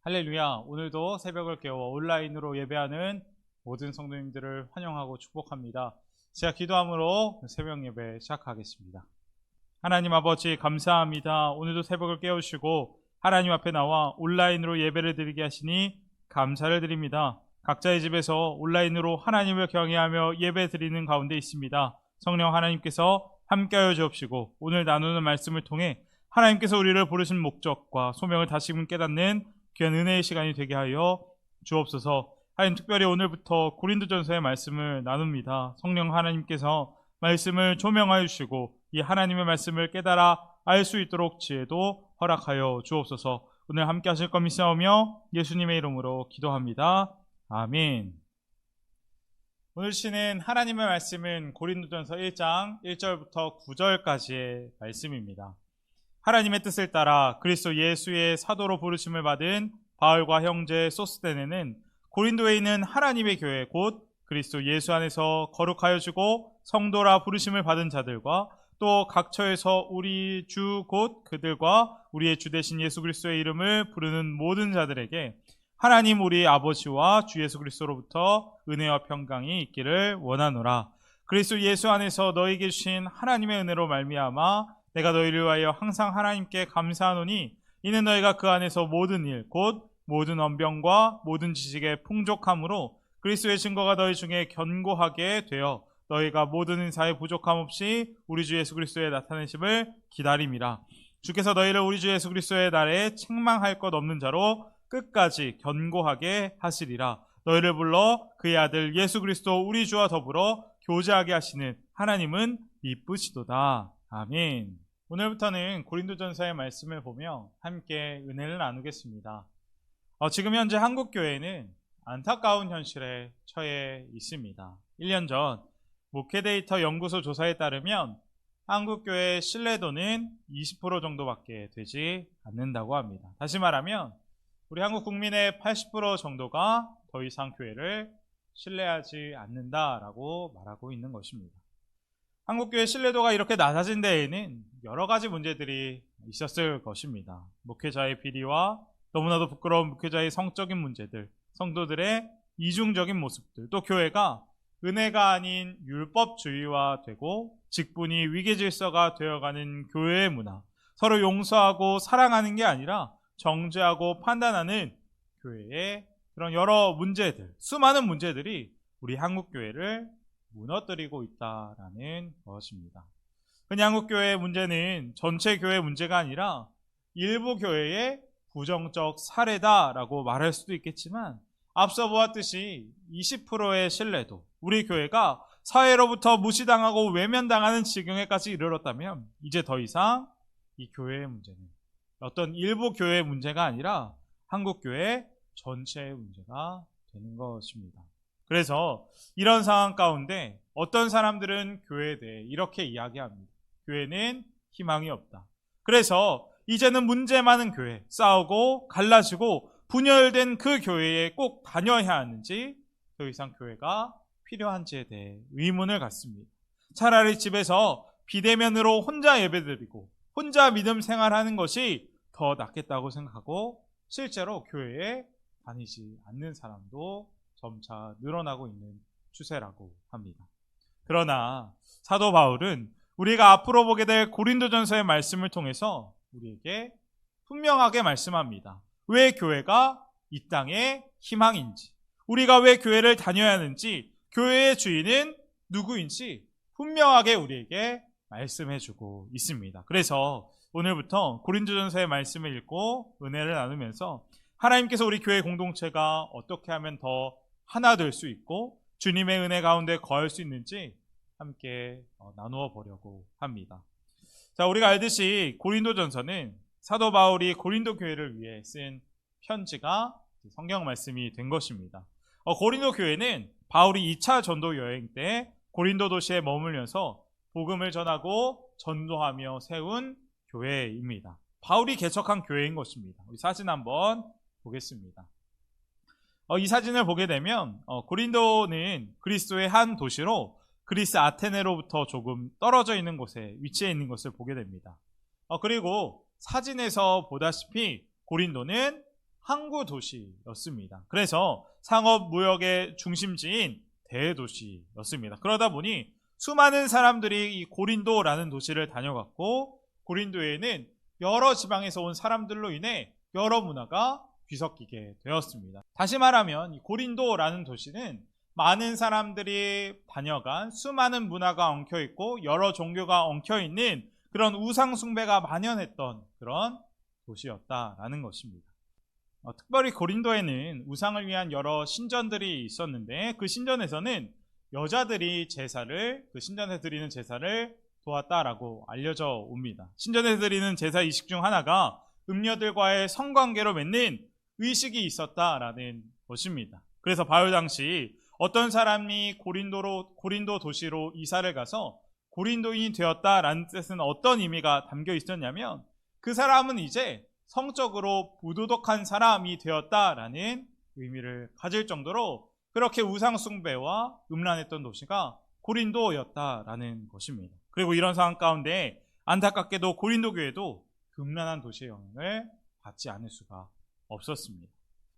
할렐루야. 오늘도 새벽을 깨워 온라인으로 예배하는 모든 성도님들을 환영하고 축복합니다. 제가 기도함으로 새벽 예배 시작하겠습니다. 하나님 아버지 감사합니다. 오늘도 새벽을 깨우시고 하나님 앞에 나와 온라인으로 예배를 드리게 하시니 감사를 드립니다. 각자의 집에서 온라인으로 하나님을 경외하며 예배 드리는 가운데 있습니다. 성령 하나님께서 함께하여 주옵시고 오늘 나누는 말씀을 통해 하나님께서 우리를 부르신 목적과 소명을 다시금 깨닫는 귀한 은혜의 시간이 되게 하여 주옵소서. 하나님, 특별히 오늘부터 고린도전서의 말씀을 나눕니다. 성령 하나님께서 말씀을 조명하여 주시고 이 하나님의 말씀을 깨달아 알 수 있도록 지혜도 허락하여 주옵소서. 오늘 함께 하실 것 믿사오며 예수님의 이름으로 기도합니다. 아멘. 오늘 시는 하나님의 말씀은 고린도전서 1장 1절부터 9절까지의 말씀입니다. 하나님의 뜻을 따라 그리스도 예수의 사도로 부르심을 받은 바울과 형제 소스데네는 고린도에 있는 하나님의 교회 곧 그리스도 예수 안에서 거룩하여 주고 성도라 부르심을 받은 자들과 또 각 처에서 우리 주 곧 그들과 우리의 주 되신 예수 그리스도의 이름을 부르는 모든 자들에게 하나님 우리 아버지와 주 예수 그리스도로부터 은혜와 평강이 있기를 원하노라. 그리스도 예수 안에서 너희에게 주신 하나님의 은혜로 말미암아 내가 너희를 위하여 항상 하나님께 감사하노니 이는 너희가 그 안에서 모든 일 곧 모든 언변과 모든 지식의 풍족함으로 그리스도의 증거가 너희 중에 견고하게 되어 너희가 모든 은사에 부족함 없이 우리 주 예수 그리스도의 나타내심을 기다림이라. 주께서 너희를 우리 주 예수 그리스도의 날에 책망할 것 없는 자로 끝까지 견고하게 하시리라. 너희를 불러 그의 아들 예수 그리스도 우리 주와 더불어 교제하게 하시는 하나님은 이쁘시도다. 아멘. 오늘부터는 고린도전서의 말씀을 보며 함께 은혜를 나누겠습니다. 지금 현재 한국교회는 안타까운 현실에 처해 있습니다. 1년 전 목회데이터 연구소 조사에 따르면 한국교회의 신뢰도는 20% 정도밖에 되지 않는다고 합니다. 다시 말하면 우리 한국 국민의 80% 정도가 더 이상 교회를 신뢰하지 않는다라고 말하고 있는 것입니다. 한국교회 신뢰도가 이렇게 낮아진 데에는 여러 가지 문제들이 있었을 것입니다. 목회자의 비리와 너무나도 부끄러운 목회자의 성적인 문제들, 성도들의 이중적인 모습들, 또 교회가 은혜가 아닌 율법주의화 되고 직분이 위계질서가 되어가는 교회의 문화, 서로 용서하고 사랑하는 게 아니라 정죄하고 판단하는 교회의 그런 여러 문제들, 수많은 문제들이 우리 한국교회를 무너뜨리고 있다라는 것입니다. 흔히 한국교회의 문제는 전체 교회 문제가 아니라 일부 교회의 부정적 사례다라고 말할 수도 있겠지만 앞서 보았듯이 20%의 신뢰도, 우리 교회가 사회로부터 무시당하고 외면당하는 지경에까지 이르렀다면 이제 더 이상 이 교회의 문제는 어떤 일부 교회의 문제가 아니라 한국교회 전체의 문제가 되는 것입니다. 그래서 이런 상황 가운데 어떤 사람들은 교회에 대해 이렇게 이야기합니다. 교회는 희망이 없다. 그래서 이제는 문제 많은 교회, 싸우고 갈라지고 분열된 그 교회에 꼭 다녀야 하는지 더 이상 교회가 필요한지에 대해 의문을 갖습니다. 차라리 집에서 비대면으로 혼자 예배드리고 혼자 믿음 생활하는 것이 더 낫겠다고 생각하고 실제로 교회에 다니지 않는 사람도 점차 늘어나고 있는 추세라고 합니다. 그러나 사도 바울은 우리가 앞으로 보게 될 고린도전서의 말씀을 통해서 우리에게 분명하게 말씀합니다. 왜 교회가 이 땅의 희망인지, 우리가 왜 교회를 다녀야 하는지, 교회의 주인은 누구인지 분명하게 우리에게 말씀해주고 있습니다. 그래서 오늘부터 고린도전서의 말씀을 읽고 은혜를 나누면서 하나님께서 우리 교회 공동체가 어떻게 하면 더 하나 될 수 있고 주님의 은혜 가운데 거할 수 있는지 함께 나누어 보려고 합니다. 자, 우리가 알듯이 고린도전서는 사도 바울이 고린도 교회를 위해 쓴 편지가 성경 말씀이 된 것입니다. 고린도 교회는 바울이 2차 전도 여행 때 고린도 도시에 머물면서 복음을 전하고 전도하며 세운 교회입니다. 바울이 개척한 교회인 것입니다. 우리 사진 한번 보겠습니다. 이 사진을 보게 되면 고린도는 그리스도의 한 도시로 그리스 아테네로부터 조금 떨어져 있는 곳에 위치해 있는 것을 보게 됩니다. 그리고 사진에서 보다시피 고린도는 항구 도시였습니다. 그래서 상업 무역의 중심지인 대도시였습니다. 그러다 보니 수많은 사람들이 이 고린도라는 도시를 다녀갔고, 고린도에는 여러 지방에서 온 사람들로 인해 여러 문화가 뒤섞이게 되었습니다. 다시 말하면 이 고린도라는 도시는 많은 사람들이 다녀간 수많은 문화가 엉켜있고 여러 종교가 엉켜있는 그런 우상숭배가 만연했던 그런 도시였다라는 것입니다. 특별히 고린도에는 우상을 위한 여러 신전들이 있었는데, 그 신전에서는 여자들이 그 신전에 드리는 제사를 도왔다라고 알려져 옵니다. 신전에 드리는 제사 이식 중 하나가 음녀들과의 성관계로 맺는 의식이 있었다라는 것입니다. 그래서 바울 당시 어떤 사람이 고린도 도시로 이사를 가서 고린도인이 되었다라는 뜻은 어떤 의미가 담겨 있었냐면, 그 사람은 이제 성적으로 부도덕한 사람이 되었다라는 의미를 가질 정도로 그렇게 우상숭배와 음란했던 도시가 고린도였다라는 것입니다. 그리고 이런 상황 가운데 안타깝게도 고린도 교회도 음란한 도시의 영향을 받지 않을 수가 없었습니다.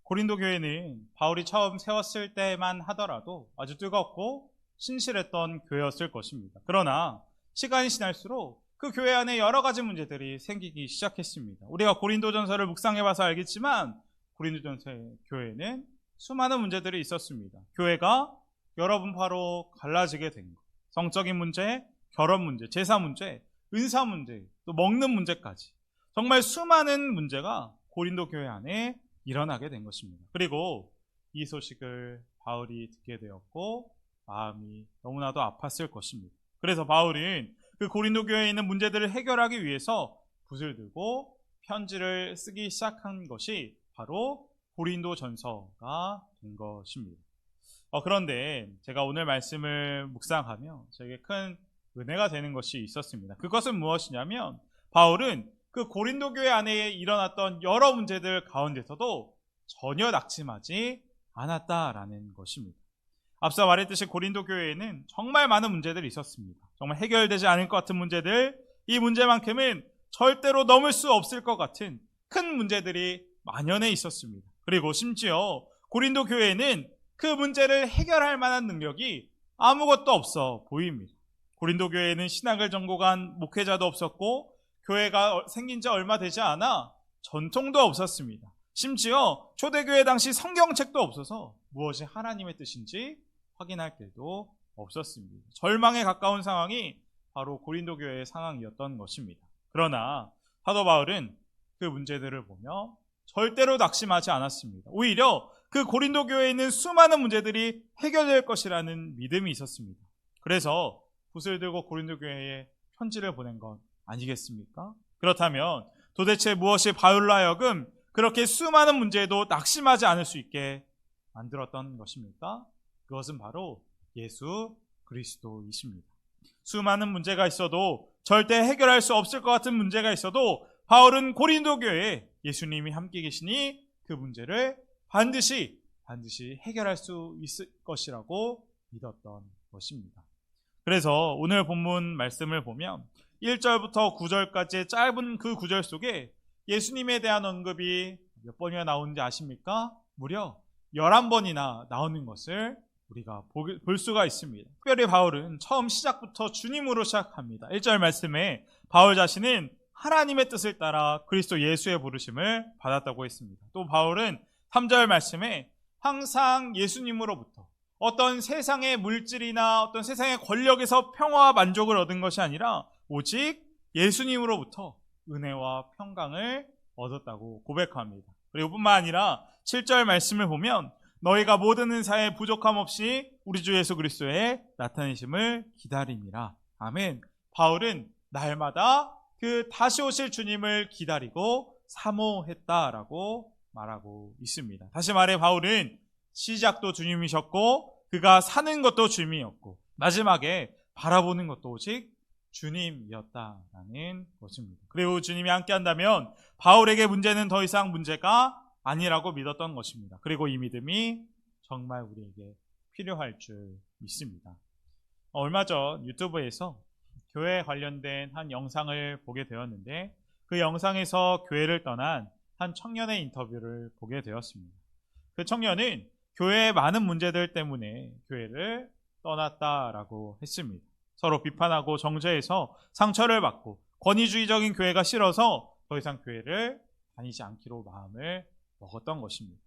고린도 교회는 바울이 처음 세웠을 때만 하더라도 아주 뜨겁고 신실했던 교회였을 것입니다. 그러나 시간이 지날수록 그 교회 안에 여러 가지 문제들이 생기기 시작했습니다. 우리가 고린도전서를 묵상해봐서 알겠지만 고린도전서 교회는 수많은 문제들이 있었습니다. 교회가 여러 분파로 갈라지게 된 것, 성적인 문제, 결혼 문제, 제사 문제, 은사 문제, 또 먹는 문제까지 정말 수많은 문제가 고린도 교회 안에 일어나게 된 것입니다. 그리고 이 소식을 바울이 듣게 되었고 마음이 너무나도 아팠을 것입니다. 그래서 바울은 그 고린도 교회에 있는 문제들을 해결하기 위해서 붓을 들고 편지를 쓰기 시작한 것이 바로 고린도전서가 된 것입니다. 그런데 제가 오늘 말씀을 묵상하며 저에게 큰 은혜가 되는 것이 있었습니다. 그것은 무엇이냐면, 바울은 그 고린도 교회 안에 일어났던 여러 문제들 가운데서도 전혀 낙심하지 않았다라는 것입니다. 앞서 말했듯이 고린도 교회에는 정말 많은 문제들이 있었습니다. 정말 해결되지 않을 것 같은 문제들, 이 문제만큼은 절대로 넘을 수 없을 것 같은 큰 문제들이 만연해 있었습니다. 그리고 심지어 고린도 교회에는 그 문제를 해결할 만한 능력이 아무것도 없어 보입니다. 고린도 교회에는 신학을 전공한 목회자도 없었고, 교회가 생긴 지 얼마 되지 않아 전통도 없었습니다. 심지어 초대교회 당시 성경책도 없어서 무엇이 하나님의 뜻인지 확인할 길도 없었습니다. 절망에 가까운 상황이 바로 고린도 교회의 상황이었던 것입니다. 그러나 사도 바울은 그 문제들을 보며 절대로 낙심하지 않았습니다. 오히려 그 고린도 교회에 있는 수많은 문제들이 해결될 것이라는 믿음이 있었습니다. 그래서 붓을 들고 고린도 교회에 편지를 보낸 것 아니겠습니까? 그렇다면 도대체 무엇이 바울로 하여금 그렇게 수많은 문제에도 낙심하지 않을 수 있게 만들었던 것입니까? 그것은 바로 예수 그리스도이십니다. 수많은 문제가 있어도, 절대 해결할 수 없을 것 같은 문제가 있어도 바울은 고린도 교회에 예수님이 함께 계시니 그 문제를 반드시 해결할 수 있을 것이라고 믿었던 것입니다. 그래서 오늘 본문 말씀을 보면 1절부터 9절까지의 짧은 그 구절 속에 예수님에 대한 언급이 몇 번이나 나오는지 아십니까? 무려 11번이나 나오는 것을 우리가 볼 수가 있습니다. 특별히 바울은 처음 시작부터 주님으로 시작합니다. 1절 말씀에 바울 자신은 하나님의 뜻을 따라 그리스도 예수의 부르심을 받았다고 했습니다. 또 바울은 3절 말씀에 항상 예수님으로부터 어떤 세상의 물질이나 어떤 세상의 권력에서 평화와 만족을 얻은 것이 아니라 오직 예수님으로부터 은혜와 평강을 얻었다고 고백합니다. 그리고 뿐만 아니라 7절 말씀을 보면 너희가 모든 은사에 부족함 없이 우리 주 예수 그리스도의 나타내심을 기다림이라. 아멘. 바울은 날마다 그 다시 오실 주님을 기다리고 사모했다라고 말하고 있습니다. 다시 말해 바울은 시작도 주님이셨고 그가 사는 것도 주님이었고 마지막에 바라보는 것도 오직 주님이었다라는 것입니다. 그리고 주님이 함께한다면 바울에게 문제는 더 이상 문제가 아니라고 믿었던 것입니다. 그리고 이 믿음이 정말 우리에게 필요할 줄 믿습니다. 얼마 전 유튜브에서 교회에 관련된 한 영상을 보게 되었는데 그 영상에서 교회를 떠난 한 청년의 인터뷰를 보게 되었습니다. 그 청년은 교회의 많은 문제들 때문에 교회를 떠났다라고 했습니다. 서로 비판하고 정죄해서 상처를 받고 권위주의적인 교회가 싫어서 더 이상 교회를 다니지 않기로 마음을 먹었던 것입니다.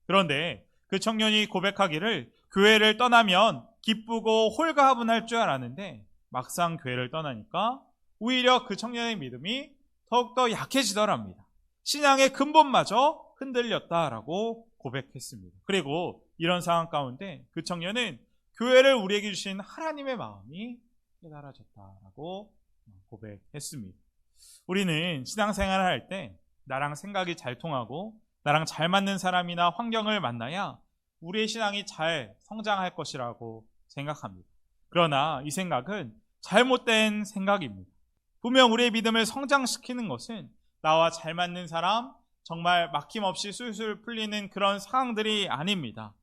그런데 그 청년이 고백하기를 교회를 떠나면 기쁘고 홀가분할 줄 알았는데 막상 교회를 떠나니까 오히려 그 청년의 믿음이 더욱더 약해지더랍니다. 신앙의 근본마저 흔들렸다라고 고백했습니다. 그리고 이런 상황 가운데 그 청년은 교회를 우리에게 주신 하나님의 마음이 깨달아졌다라고 고백했습니다. 우리는 신앙생활을 할 때 나랑 생각이 잘 통하고 나랑 잘 맞는 사람이나 환경을 만나야 우리의 신앙이 잘 성장할 것이라고 생각합니다. 그러나 이 생각은 잘못된 생각입니다. 분명 우리의 믿음을 성장시키는 것은 나와 잘 맞는 사람, 정말 막힘없이 술술 풀리는 그런 상황들이 아닙니다.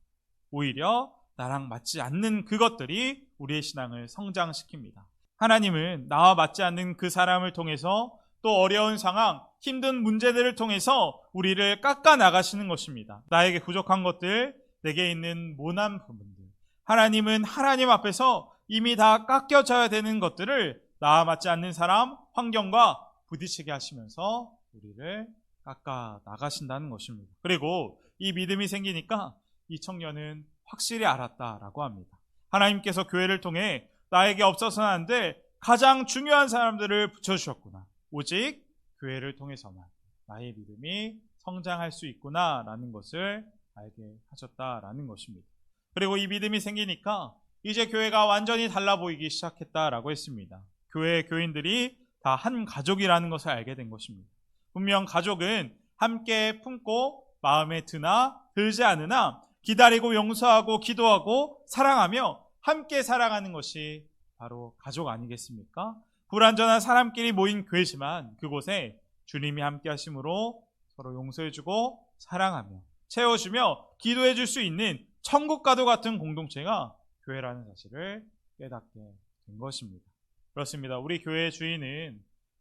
오히려 나랑 맞지 않는 그것들이 우리의 신앙을 성장시킵니다. 하나님은 나와 맞지 않는 그 사람을 통해서 또 어려운 상황, 힘든 문제들을 통해서 우리를 깎아 나가시는 것입니다. 나에게 부족한 것들, 내게 있는 모난 부분들, 하나님은 하나님 앞에서 이미 다 깎여져야 되는 것들을 나와 맞지 않는 사람, 환경과 부딪히게 하시면서 우리를 깎아 나가신다는 것입니다. 그리고 이 믿음이 생기니까 이 청년은 확실히 알았다라고 합니다. 하나님께서 교회를 통해 나에게 없어서는 안 될 가장 중요한 사람들을 붙여주셨구나. 오직 교회를 통해서만 나의 믿음이 성장할 수 있구나라는 것을 알게 하셨다라는 것입니다. 그리고 이 믿음이 생기니까 이제 교회가 완전히 달라 보이기 시작했다라고 했습니다. 교회 교인들이 다 한 가족이라는 것을 알게 된 것입니다. 분명 가족은 함께 품고 마음에 드나 들지 않으나 기다리고 용서하고 기도하고 사랑하며 함께 살아가는 것이 바로 가족 아니겠습니까? 불완전한 사람끼리 모인 교회지만 그곳에 주님이 함께 하심으로 서로 용서해주고 사랑하며 채워주며 기도해줄 수 있는 천국과도 같은 공동체가 교회라는 사실을 깨닫게 된 것입니다. 그렇습니다. 우리 교회의 주인은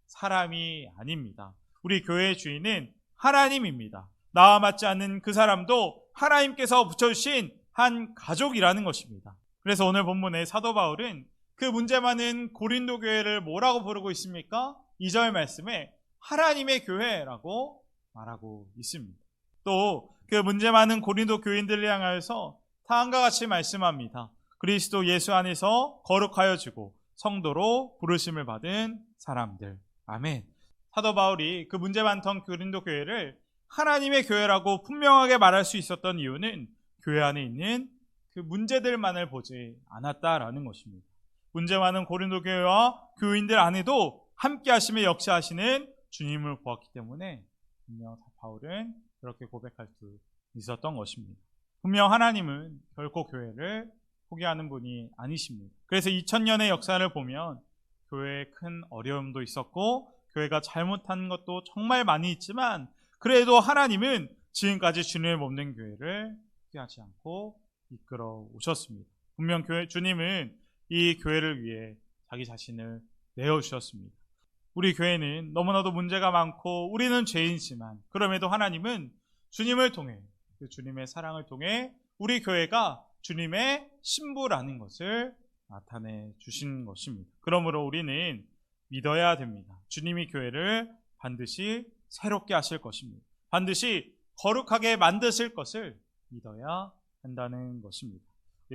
사람이 아닙니다. 우리 교회의 주인은 하나님입니다. 나와 맞지 않는 그 사람도 하나님께서 붙여주신 한 가족이라는 것입니다. 그래서 오늘 본문의 사도 바울은 그 문제 많은 고린도 교회를 뭐라고 부르고 있습니까? 2절 말씀에 하나님의 교회라고 말하고 있습니다. 또 그 문제 많은 고린도 교인들을 향하여서 다음과 같이 말씀합니다. 그리스도 예수 안에서 거룩하여지고 성도로 부르심을 받은 사람들. 아멘. 사도 바울이 그 문제 많던 고린도 교회를 하나님의 교회라고 분명하게 말할 수 있었던 이유는 교회 안에 있는 그 문제들만을 보지 않았다라는 것입니다. 문제 많은 고린도 교회와 교인들 안에도 함께 하시며 역사하시는 주님을 보았기 때문에 분명 바울은 그렇게 고백할 수 있었던 것입니다. 분명 하나님은 결코 교회를 포기하는 분이 아니십니다. 그래서 2000년의 역사를 보면 교회에 큰 어려움도 있었고 교회가 잘못한 것도 정말 많이 있지만 그래도 하나님은 지금까지 주님을 몸는 교회를 포기하지 않고 이끌어 오셨습니다. 분명 주님은 이 교회를 위해 자기 자신을 내어주셨습니다. 우리 교회는 너무나도 문제가 많고 우리는 죄인이지만 그럼에도 하나님은 주님을 통해 그 주님의 사랑을 통해 우리 교회가 주님의 신부라는 것을 나타내 주신 것입니다. 그러므로 우리는 믿어야 됩니다. 주님이 교회를 반드시 새롭게 하실 것입니다. 반드시 거룩하게 만드실 것을 믿어야 한다는 것입니다.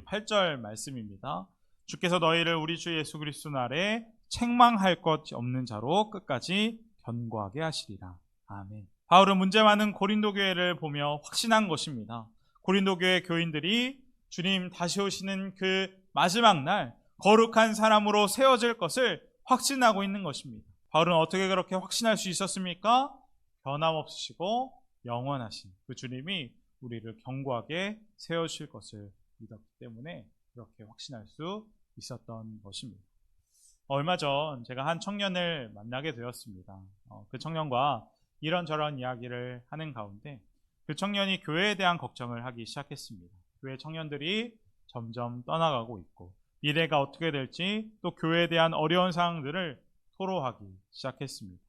8절 말씀입니다. 주께서 너희를 우리 주 예수 그리스도 날에 책망할 것 없는 자로 끝까지 견고하게 하시리라. 아멘. 바울은 문제 많은 고린도 교회를 보며 확신한 것입니다. 고린도 교회 교인들이 주님 다시 오시는 그 마지막 날 거룩한 사람으로 세워질 것을 확신하고 있는 것입니다. 바울은 어떻게 그렇게 확신할 수 있었습니까? 변함없으시고 영원하신 그 주님이 우리를 견고하게 세워주실 것을 믿었기 때문에 그렇게 확신할 수 있었던 것입니다. 얼마 전 제가 한 청년을 만나게 되었습니다. 그 청년과 이런저런 이야기를 하는 가운데 그 청년이 교회에 대한 걱정을 하기 시작했습니다. 교회 청년들이 점점 떠나가고 있고 미래가 어떻게 될지 또 교회에 대한 어려운 상황들을 토로하기 시작했습니다.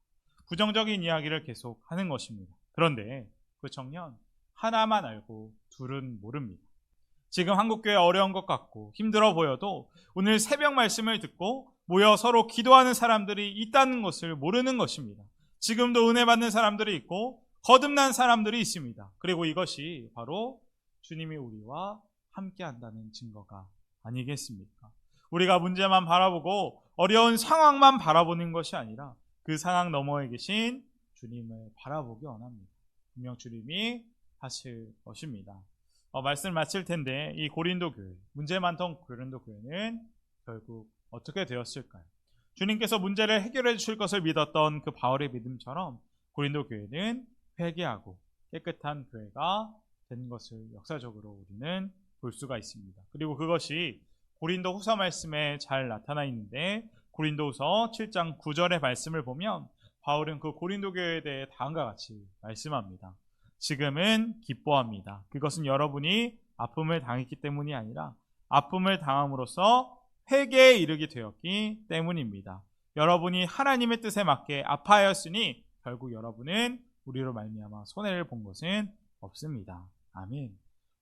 부정적인 이야기를 계속 하는 것입니다. 그런데 그 청년 하나만 알고 둘은 모릅니다. 지금 한국교회 어려운 것 같고 힘들어 보여도 오늘 새벽 말씀을 듣고 모여 서로 기도하는 사람들이 있다는 것을 모르는 것입니다. 지금도 은혜 받는 사람들이 있고 거듭난 사람들이 있습니다. 그리고 이것이 바로 주님이 우리와 함께 한다는 증거가 아니겠습니까? 우리가 문제만 바라보고 어려운 상황만 바라보는 것이 아니라 그 상황 너머에 계신 주님을 바라보기 원합니다. 분명 주님이 하실 것입니다. 말씀을 마칠 텐데 이 고린도 교회, 문제 많던 고린도 교회는 결국 어떻게 되었을까요? 주님께서 문제를 해결해 주실 것을 믿었던 그 바울의 믿음처럼 고린도 교회는 회개하고 깨끗한 교회가 된 것을 역사적으로 우리는 볼 수가 있습니다. 그리고 그것이 고린도 후서 말씀에 잘 나타나 있는데 고린도 후서 7장 9절의 말씀을 보면 바울은 그 고린도 교회에 대해 다음과 같이 말씀합니다. 지금은 기뻐합니다. 그것은 여러분이 아픔을 당했기 때문이 아니라 아픔을 당함으로써 회개에 이르게 되었기 때문입니다. 여러분이 하나님의 뜻에 맞게 아파하였으니 결국 여러분은 우리로 말미암아 손해를 본 것은 없습니다. 아멘.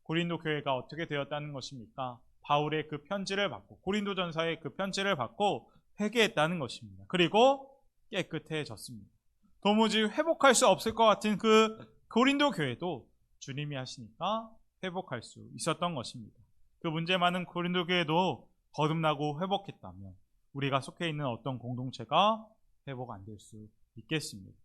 고린도 교회가 어떻게 되었다는 것입니까? 바울의 그 편지를 받고 고린도전서의 그 편지를 받고 회개했다는 것입니다. 그리고 깨끗해졌습니다. 도무지 회복할 수 없을 것 같은 그 고린도 교회도 주님이 하시니까 회복할 수 있었던 것입니다. 그 문제 많은 고린도 교회도 거듭나고 회복했다면 우리가 속해 있는 어떤 공동체가 회복 안 될 수 있겠습니까?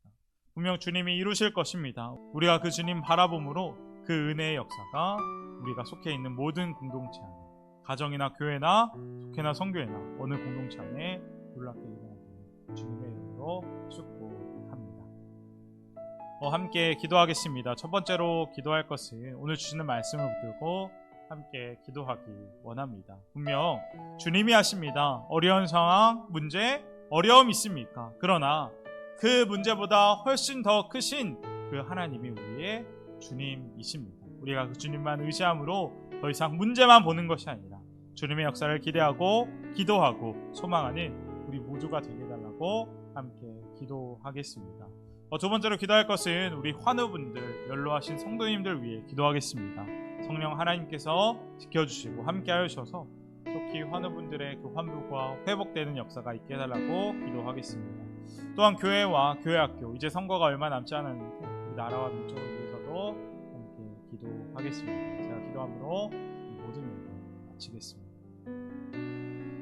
분명 주님이 이루실 것입니다. 우리가 그 주님 바라봄으로 그 은혜의 역사가 우리가 속해 있는 모든 공동체 안에, 가정이나 교회나 속해나 성교회나 어느 공동체 안에 놀랍게 일어나기를 주님의 이름으로 축복합니다. 함께 기도하겠습니다. 첫 번째로 기도할 것은 오늘 주시는 말씀을 붙들고 함께 기도하기 원합니다. 분명 주님이 하십니다. 어려운 상황, 문제, 어려움 있습니까? 그러나 그 문제보다 훨씬 더 크신 그 하나님이 우리의 주님이십니다. 우리가 그 주님만 의지함으로 더 이상 문제만 보는 것이 아니라 주님의 역사를 기대하고 기도하고 소망하는 우리 모두가 되게 해달라고 함께 기도하겠습니다. 두 번째로 기도할 것은 우리 환우분들, 연로하신 성도님들 위해 기도하겠습니다. 성령 하나님께서 지켜주시고 함께하여 주셔서 속히 환우분들의 그 환부가 회복되는 역사가 있게 해달라고 기도하겠습니다. 또한 교회와 교회학교, 이제 선거가 얼마 남지 않았는데 우리 나라와 민족을 위해서도 함께 기도하겠습니다. 제가 기도함으로 모든 일을 마치겠습니다.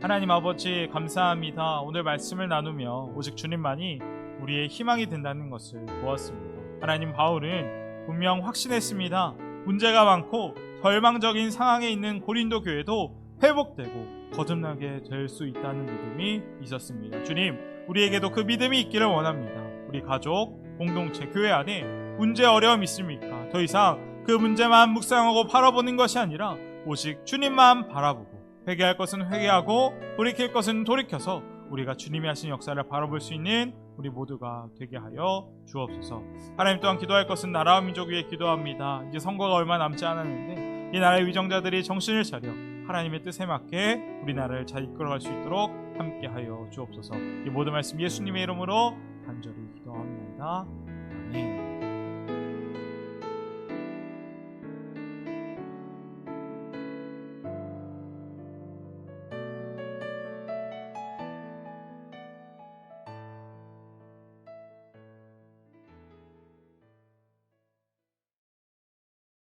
하나님 아버지 감사합니다. 오늘 말씀을 나누며 오직 주님만이 우리의 희망이 된다는 것을 보았습니다. 하나님, 바울은 분명 확신했습니다. 문제가 많고 절망적인 상황에 있는 고린도 교회도 회복되고 거듭나게 될 수 있다는 믿음이 있었습니다. 주님, 우리에게도 그 믿음이 있기를 원합니다. 우리 가족, 공동체, 교회 안에 문제, 어려움 있습니까? 더 이상 그 문제만 묵상하고 바라보는 것이 아니라 오직 주님만 바라보고 회개할 것은 회개하고 돌이킬 것은 돌이켜서 우리가 주님이 하신 역사를 바라볼 수 있는 우리 모두가 되게 하여 주옵소서. 하나님, 또한 기도할 것은 나라와 민족 위해 기도합니다. 이제 선거가 얼마 남지 않았는데 이 나라의 위정자들이 정신을 차려 하나님의 뜻에 맞게 우리나라를 잘 이끌어갈 수 있도록 함께 하여 주옵소서. 이 모든 말씀 예수님의 이름으로 간절히 기도합니다. 아멘.